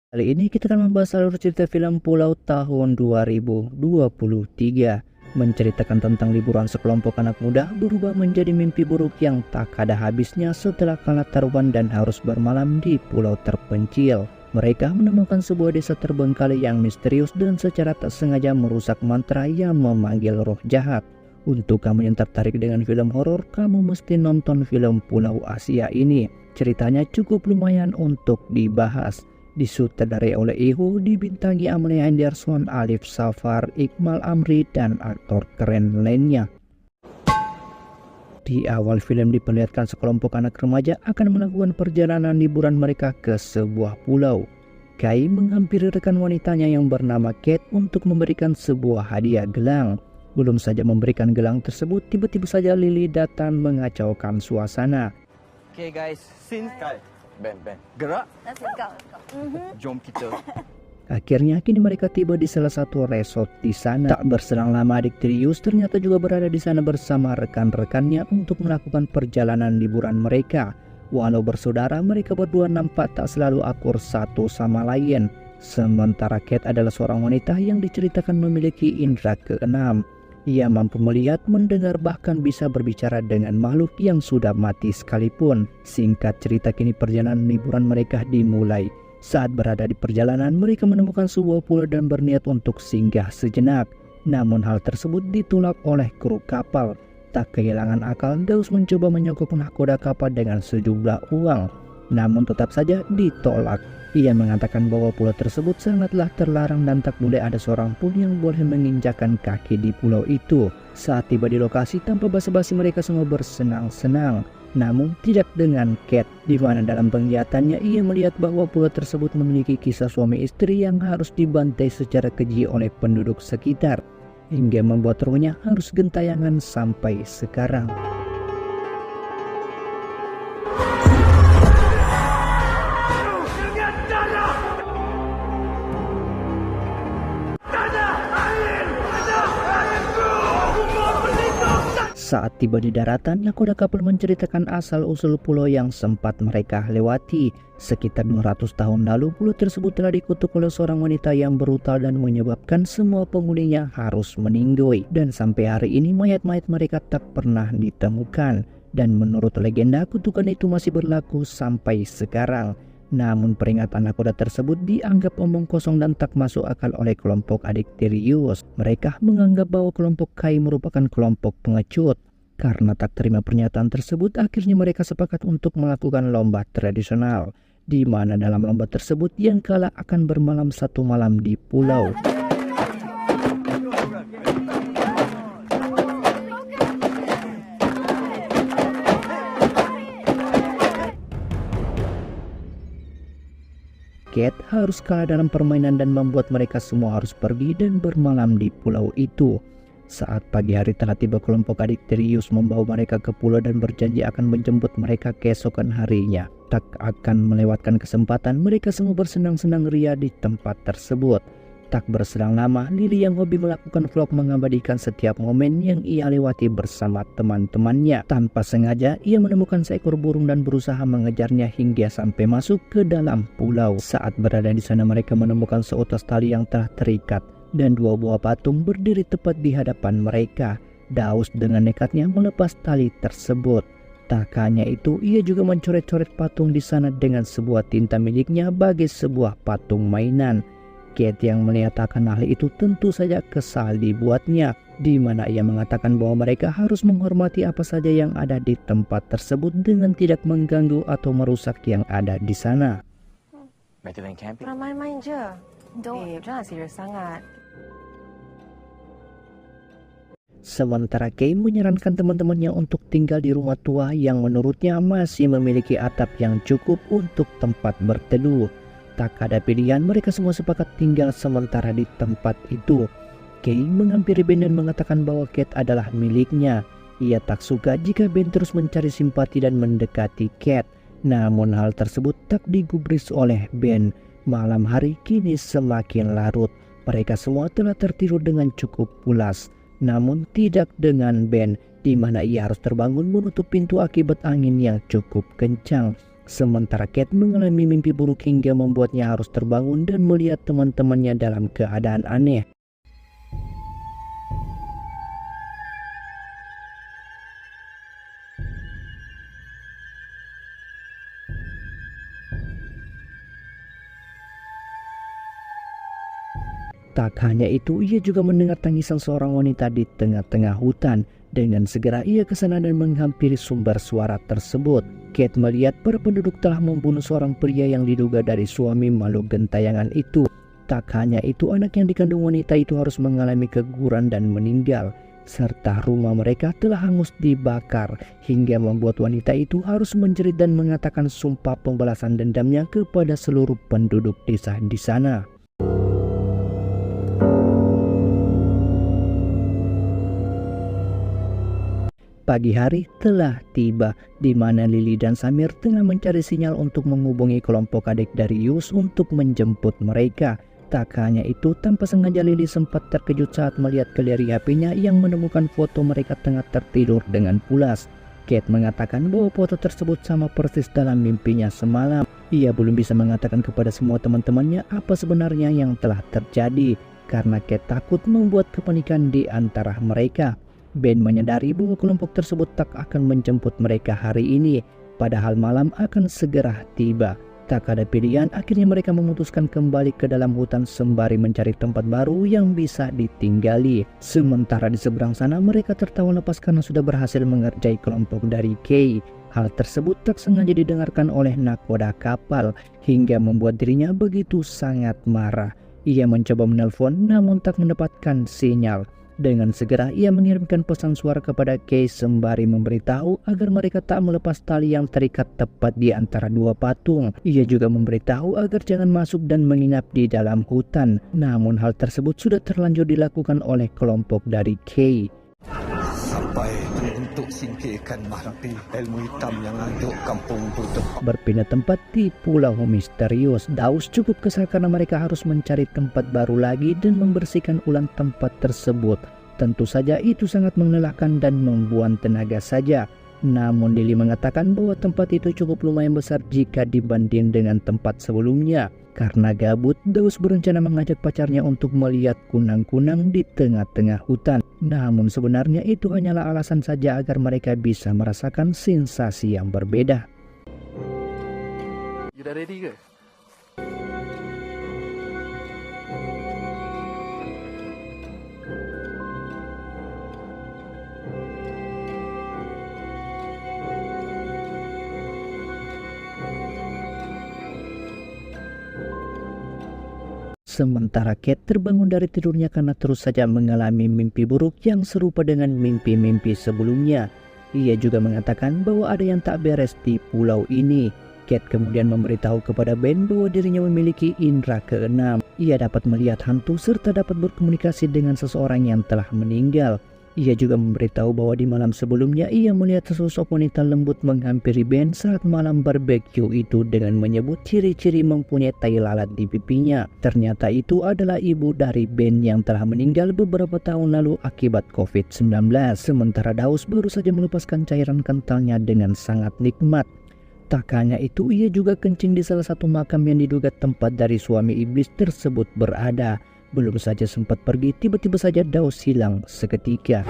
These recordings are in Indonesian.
Kali ini kita akan membahas alur cerita film Pulau tahun 2023, menceritakan tentang liburan sekelompok anak muda berubah menjadi mimpi buruk yang tak ada habisnya setelah kalah taruhan dan harus bermalam di pulau terpencil. Mereka menemukan sebuah desa terbengkalai yang misterius dan secara tak sengaja merusak mantra yang memanggil roh jahat. Untuk kamu yang tertarik dengan film horor, kamu mesti nonton film Pulau Asia ini. Ceritanya cukup lumayan untuk dibahas. Disutradarai oleh Ihu, dibintangi Amelia Anderson, Alif Safar, Iqbal Amri, dan aktor keren lainnya. Di awal film diperlihatkan sekelompok anak remaja akan melakukan perjalanan liburan mereka ke sebuah pulau. Kai menghampiri rekan wanitanya yang bernama Kate untuk memberikan sebuah hadiah gelang. Belum saja memberikan gelang tersebut, tiba-tiba saja Lily datang mengacaukan suasana. Okay guys, scene Kai. Ben, gerak. Let's go. Jom kita. Akhirnya kini mereka tiba di salah satu resort di sana. Tak berselang lama adik Trius ternyata juga berada di sana bersama rekan-rekannya untuk melakukan perjalanan liburan mereka. Walau bersaudara, mereka berdua nampak tak selalu akur satu sama lain. Sementara Kate adalah seorang wanita yang diceritakan memiliki indera keenam. Ia mampu melihat, mendengar, bahkan bisa berbicara dengan makhluk yang sudah mati sekalipun. Singkat cerita, kini perjalanan liburan mereka dimulai. Saat berada di perjalanan, mereka menemukan sebuah pulau dan berniat untuk singgah sejenak. Namun hal tersebut ditolak oleh kru kapal. Tak kehilangan akal, Daus mencoba menyogok nahkoda kapal dengan sejumlah uang. Namun tetap saja ditolak. Ia mengatakan bahwa pulau tersebut sangatlah terlarang dan tak boleh ada seorang pun yang boleh menginjakan kaki di pulau itu. Saat tiba di lokasi, tanpa basa-basi mereka semua bersenang-senang. Namun tidak dengan Kate, di mana dalam penglihatannya ia melihat bahwa pulau tersebut memiliki kisah suami istri yang harus dibantai secara keji oleh penduduk sekitar, hingga membuat rohnya harus gentayangan sampai sekarang. Saat tiba di daratan, nakoda kapal menceritakan asal-usul pulau yang sempat mereka lewati. Sekitar 200 tahun lalu, pulau tersebut telah dikutuk oleh seorang wanita yang brutal dan menyebabkan semua penghuninya harus meninggoy. Dan sampai hari ini mayat-mayat mereka tak pernah ditemukan. Dan menurut legenda, kutukan itu masih berlaku sampai sekarang. Namun peringatan nakoda tersebut dianggap omong kosong dan tak masuk akal oleh kelompok adik Tirius. Mereka menganggap bahwa kelompok Kai merupakan kelompok pengecut. Karena tak terima pernyataan tersebut, akhirnya mereka sepakat untuk melakukan lomba tradisional, di mana dalam lomba tersebut yang kalah akan bermalam satu malam di pulau. Kate harus kalah dalam permainan dan membuat mereka semua harus pergi dan bermalam di pulau itu. Saat pagi hari telah tiba, kelompok adik Tirius membawa mereka ke pulau dan berjanji akan menjemput mereka keesokan harinya. Tak akan melewatkan kesempatan, mereka semua bersenang-senang ria di tempat tersebut. Tak berselang lama, Lily yang hobi melakukan vlog mengabadikan setiap momen yang ia lewati bersama teman-temannya. Tanpa sengaja, ia menemukan seekor burung dan berusaha mengejarnya hingga sampai masuk ke dalam pulau. Saat berada di sana, mereka menemukan seutas tali yang telah terikat dan dua buah patung berdiri tepat di hadapan mereka. Daus dengan nekatnya melepas tali tersebut. Tak hanya itu, ia juga mencoret-coret patung di sana dengan sebuah tinta miliknya bagi sebuah patung mainan. Kate yang melihat akan hal itu tentu saja kesal dibuatnya, di mana ia mengatakan bahwa mereka harus menghormati apa saja yang ada di tempat tersebut dengan tidak mengganggu atau merusak yang ada di sana. Madeline camping. Pernah main-main je. Jangan serius sangat. Sementara Kay menyarankan teman-temannya untuk tinggal di rumah tua yang menurutnya masih memiliki atap yang cukup untuk tempat berteduh. Tak ada pilihan, mereka semua sepakat tinggal sementara di tempat itu. Kay menghampiri Ben dan mengatakan bahwa Kate adalah miliknya. Ia tak suka jika Ben terus mencari simpati dan mendekati Kate. Namun hal tersebut tak digubris oleh Ben. Malam hari kini semakin larut. Mereka semua telah tertidur dengan cukup pulas. Namun tidak dengan Ben, di mana ia harus terbangun menutup pintu akibat angin yang cukup kencang. Sementara Kate mengalami mimpi buruk hingga membuatnya harus terbangun dan melihat teman-temannya dalam keadaan aneh. Tak hanya itu, ia juga mendengar tangisan seorang wanita di tengah-tengah hutan. Dengan segera ia ke sana dan menghampiri sumber suara tersebut. Kate melihat para penduduk telah membunuh seorang pria yang diduga dari suami makhluk gentayangan itu. Tak hanya itu, anak yang dikandung wanita itu harus mengalami keguguran dan meninggal. Serta rumah mereka telah hangus dibakar, hingga membuat wanita itu harus menjerit dan mengatakan sumpah pembalasan dendamnya kepada seluruh penduduk desa di sana. Pagi hari telah tiba, di mana Lily dan Samir tengah mencari sinyal untuk menghubungi kelompok adik dari Yus untuk menjemput mereka. Tak hanya itu, tanpa sengaja Lily sempat terkejut saat melihat galeri HP-nya yang menemukan foto mereka tengah tertidur dengan pulas. Kate mengatakan bahwa foto tersebut sama persis dalam mimpinya semalam. Ia belum bisa mengatakan kepada semua teman-temannya apa sebenarnya yang telah terjadi, karena Kate takut membuat kepanikan di antara mereka. Ben menyadari bahwa kelompok tersebut tak akan menjemput mereka hari ini, padahal malam akan segera tiba. Tak ada pilihan, akhirnya mereka memutuskan kembali ke dalam hutan sembari mencari tempat baru yang bisa ditinggali. Sementara di seberang sana mereka tertawa lepas karena sudah berhasil mengerjai kelompok dari Kay. Hal tersebut tak sengaja didengarkan oleh nakoda kapal, hingga membuat dirinya begitu sangat marah. Ia mencoba menelpon namun tak mendapatkan sinyal. Dengan segera ia mengirimkan pesan suara kepada Kay sembari memberitahu agar mereka tak melepas tali yang terikat tepat di antara dua patung. Ia juga memberitahu agar jangan masuk dan menginap di dalam hutan. Namun hal tersebut sudah terlanjur dilakukan oleh kelompok dari Kay. Sampai untuk singkirkan mahrapi ilmu hitam yang ada kampung bertempat. Berpindah tempat di pulau misterius, Daus cukup kesal karena mereka harus mencari tempat baru lagi dan membersihkan ulang tempat tersebut. Tentu saja itu sangat melelahkan dan membuang tenaga saja. Namun Lily mengatakan bahwa tempat itu cukup lumayan besar jika dibanding dengan tempat sebelumnya. Karena gabut, Daus berencana mengajak pacarnya untuk melihat kunang-kunang di tengah-tengah hutan. Namun sebenarnya itu hanyalah alasan saja agar mereka bisa merasakan sensasi yang berbeda. You dah ready ke? Sementara Kate terbangun dari tidurnya karena terus saja mengalami mimpi buruk yang serupa dengan mimpi-mimpi sebelumnya. Ia juga mengatakan bahwa ada yang tak beres di pulau ini. Kate kemudian memberitahu kepada Ben bahwa dirinya memiliki indera keenam. Ia dapat melihat hantu serta dapat berkomunikasi dengan seseorang yang telah meninggal. Ia juga memberitahu bahwa di malam sebelumnya ia melihat sesosok wanita lembut menghampiri Ben saat malam barbeque itu dengan menyebut ciri-ciri mempunyai tai lalat di pipinya. Ternyata itu adalah ibu dari Ben yang telah meninggal beberapa tahun lalu akibat COVID-19. Sementara Daus baru saja melepaskan cairan kentalnya dengan sangat nikmat. Tak hanya itu, ia juga kencing di salah satu makam yang diduga tempat dari suami iblis tersebut berada. Belum saja sempat pergi, tiba-tiba saja Daus hilang seketika.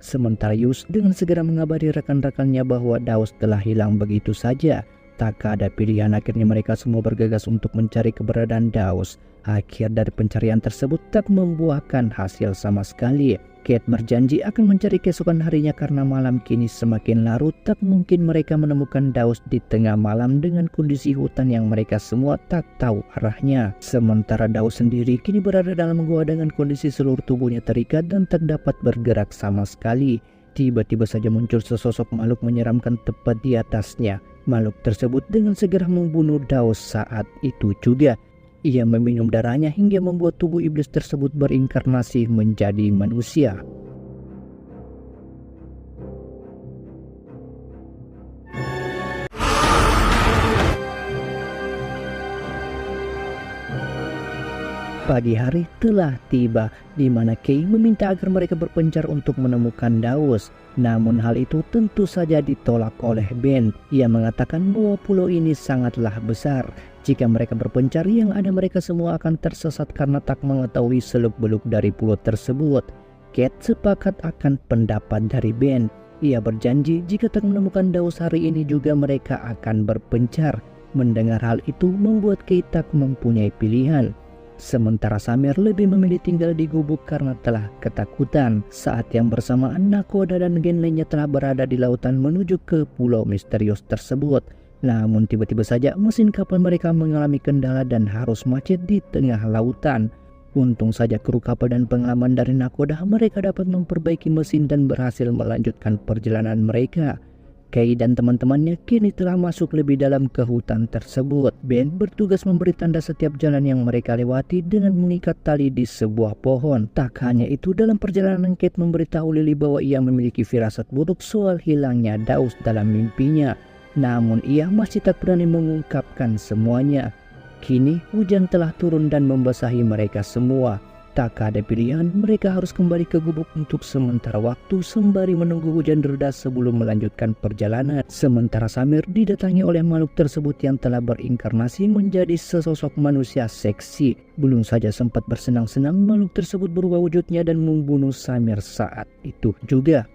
Sementara Yus dengan segera mengabari rekan-rekannya bahwa Daus telah hilang begitu saja. Tak ada pilihan, akhirnya mereka semua bergegas untuk mencari keberadaan Daus. Akhir dari pencarian tersebut tak membuahkan hasil sama sekali. Kate berjanji akan mencari keesokan harinya karena malam kini semakin larut. Tak mungkin mereka menemukan Daus di tengah malam dengan kondisi hutan yang mereka semua tak tahu arahnya. Sementara Daus sendiri kini berada dalam gua dengan kondisi seluruh tubuhnya terikat dan tak dapat bergerak sama sekali. Tiba-tiba saja muncul sesosok makhluk menyeramkan tepat di atasnya. Makhluk tersebut dengan segera membunuh Daus saat itu juga. Ia meminum darahnya hingga membuat tubuh iblis tersebut berinkarnasi menjadi manusia. Pagi hari telah tiba di mana Kay meminta agar mereka berpencar untuk menemukan Daus. Namun hal itu tentu saja ditolak oleh Ben. Ia mengatakan bahwa pulau ini sangatlah besar. Jika mereka berpencar, yang ada mereka semua akan tersesat karena tak mengetahui seluk-beluk dari pulau tersebut. Kate sepakat akan pendapat dari Ben. Ia berjanji jika tak menemukan Daus hari ini juga mereka akan berpencar. Mendengar hal itu membuat Kate tak mempunyai pilihan. Sementara Samir lebih memilih tinggal di gubuk karena telah ketakutan. Saat yang bersamaan Nakoda dan gen lainnya telah berada di lautan menuju ke pulau misterius tersebut. Namun tiba-tiba saja mesin kapal mereka mengalami kendala dan harus macet di tengah lautan. Untung saja kru kapal dan pengalaman dari Nakoda, mereka dapat memperbaiki mesin dan berhasil melanjutkan perjalanan mereka. Kay dan teman-temannya kini telah masuk lebih dalam ke hutan tersebut. Ben bertugas memberi tanda setiap jalan yang mereka lewati dengan mengikat tali di sebuah pohon. Tak hanya itu, dalam perjalanan Kate memberitahu Lily bahwa ia memiliki firasat buruk soal hilangnya Daus dalam mimpinya. Namun ia masih tak berani mengungkapkan semuanya. Kini hujan telah turun dan membasahi mereka semua. Tak ada pilihan, mereka harus kembali ke gubuk untuk sementara waktu sembari menunggu hujan reda sebelum melanjutkan perjalanan. Sementara Samir didatangi oleh makhluk tersebut yang telah berinkarnasi menjadi sesosok manusia seksi. Belum saja sempat bersenang-senang, makhluk tersebut berubah wujudnya dan membunuh Samir saat itu juga.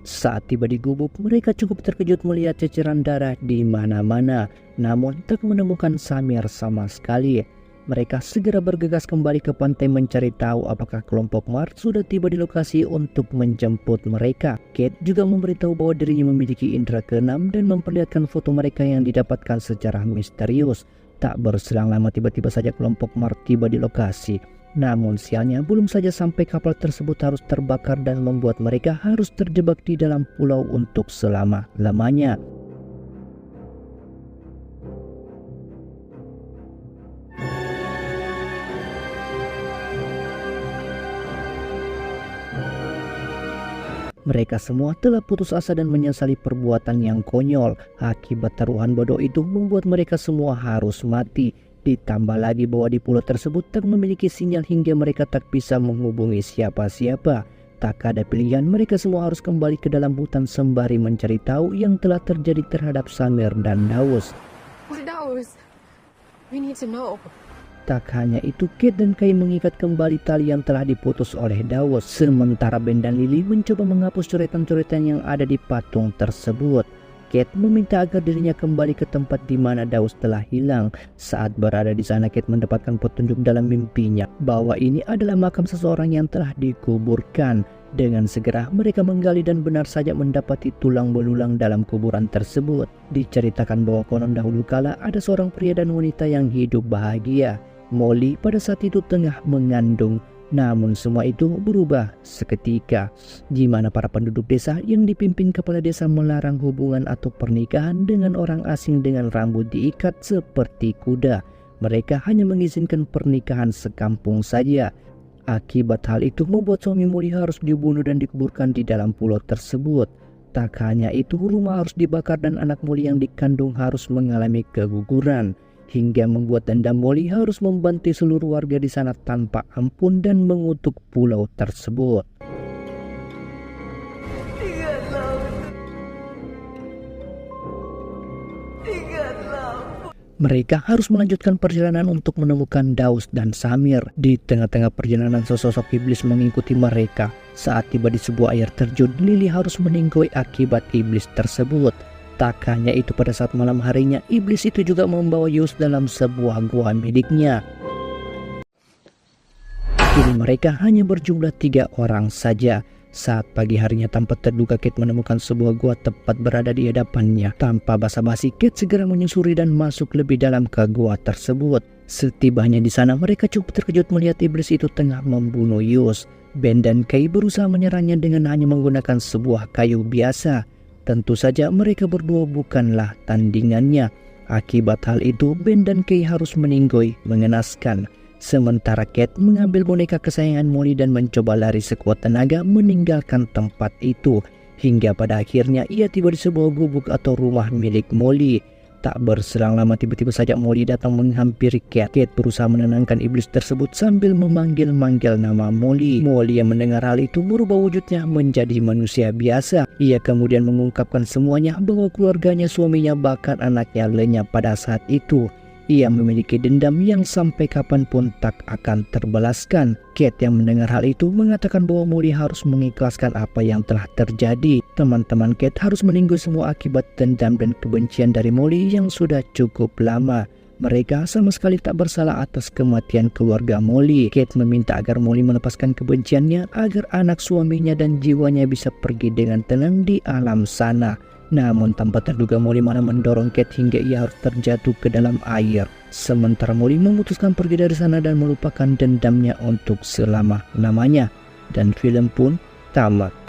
Saat tiba di gubuk, mereka cukup terkejut melihat ceceran darah di mana-mana, namun tak menemukan Samir sama sekali. Mereka segera bergegas kembali ke pantai mencari tahu apakah kelompok Mart sudah tiba di lokasi untuk menjemput mereka. Kate juga memberitahu bahwa dirinya memiliki indera keenam dan memperlihatkan foto mereka yang didapatkan secara misterius. Tak berselang lama tiba-tiba saja kelompok Mart tiba di lokasi. Namun sialnya, belum saja sampai kapal tersebut harus terbakar dan membuat mereka harus terjebak di dalam pulau untuk selama-lamanya. Mereka semua telah putus asa dan menyesali perbuatan yang konyol. Akibat taruhan bodoh itu membuat mereka semua harus mati. Ditambah lagi bahwa di pulau tersebut tak memiliki sinyal hingga mereka tak bisa menghubungi siapa-siapa. Tak ada pilihan, mereka semua harus kembali ke dalam hutan sembari mencari tahu yang telah terjadi terhadap Samir dan Daus. What Daus? We need to know. Tak hanya itu, Kate dan Kay mengikat kembali tali yang telah diputus oleh Daus. Sementara Ben dan Lily mencoba menghapus coretan-coretan yang ada di patung tersebut. Kate meminta agar dirinya kembali ke tempat di mana Daus telah hilang. Saat berada di sana, Kate mendapatkan petunjuk dalam mimpinya bahwa ini adalah makam seseorang yang telah dikuburkan. Dengan segera mereka menggali dan benar saja mendapati tulang belulang dalam kuburan tersebut. Diceritakan bahwa konon dahulu kala ada seorang pria dan wanita yang hidup bahagia. Molly pada saat itu tengah mengandung. Namun semua itu berubah seketika, di mana para penduduk desa yang dipimpin kepala desa melarang hubungan atau pernikahan dengan orang asing dengan rambut diikat seperti kuda. Mereka hanya mengizinkan pernikahan sekampung saja. Akibat hal itu membuat suami Molly harus dibunuh dan dikuburkan di dalam pulau tersebut. Tak hanya itu, rumah harus dibakar dan anak Molly yang dikandung harus mengalami keguguran. Hingga membuat dendam Molly harus membantai seluruh warga di sana tanpa ampun dan mengutuk pulau tersebut. Mereka harus melanjutkan perjalanan untuk menemukan Daus dan Samir. Di tengah-tengah perjalanan, sesosok iblis mengikuti mereka. Saat tiba di sebuah air terjun, Lily harus meninggoy akibat iblis tersebut. Tak hanya itu, pada saat malam harinya, iblis itu juga membawa Yus dalam sebuah gua miliknya. Kini mereka hanya berjumlah 3 orang saja. Saat pagi harinya tanpa terduga, Kate menemukan sebuah gua tepat berada di hadapannya. Tanpa basa-basi, Kate segera menyusuri dan masuk lebih dalam ke gua tersebut. Setibanya di sana, mereka cukup terkejut melihat iblis itu tengah membunuh Yus. Ben dan Kay berusaha menyerangnya dengan hanya menggunakan sebuah kayu biasa. Tentu saja mereka berdua bukanlah tandingannya. Akibat hal itu, Ben dan Kay harus meninggoy mengenaskan. Sementara Kate mengambil boneka kesayangan Molly dan mencoba lari sekuat tenaga meninggalkan tempat itu. hingga pada akhirnya ia tiba di sebuah gubuk atau rumah milik Molly. Tak berselang lama tiba-tiba saja Molly datang menghampiri Kate. Kate berusaha menenangkan iblis tersebut sambil memanggil-manggil nama Molly. Molly yang mendengar hal itu merubah wujudnya menjadi manusia biasa. Ia kemudian mengungkapkan semuanya bahwa keluarganya, suaminya, bahkan anaknya lenyap pada saat itu. Ia memiliki dendam yang sampai kapanpun tak akan terbalaskan. Kate yang mendengar hal itu mengatakan bahwa Molly harus mengikhlaskan apa yang telah terjadi. Teman-teman Kate harus meninggal semua akibat dendam dan kebencian dari Molly yang sudah cukup lama. Mereka sama sekali tak bersalah atas kematian keluarga Molly. Kate meminta agar Molly melepaskan kebenciannya agar anak suaminya dan jiwanya bisa pergi dengan tenang di alam sana. Namun tanpa terduga Molly malah mendorong Kate hingga ia harus terjatuh ke dalam air. Sementara Molly memutuskan pergi dari sana dan melupakan dendamnya untuk selama-lamanya. Dan film pun tamat.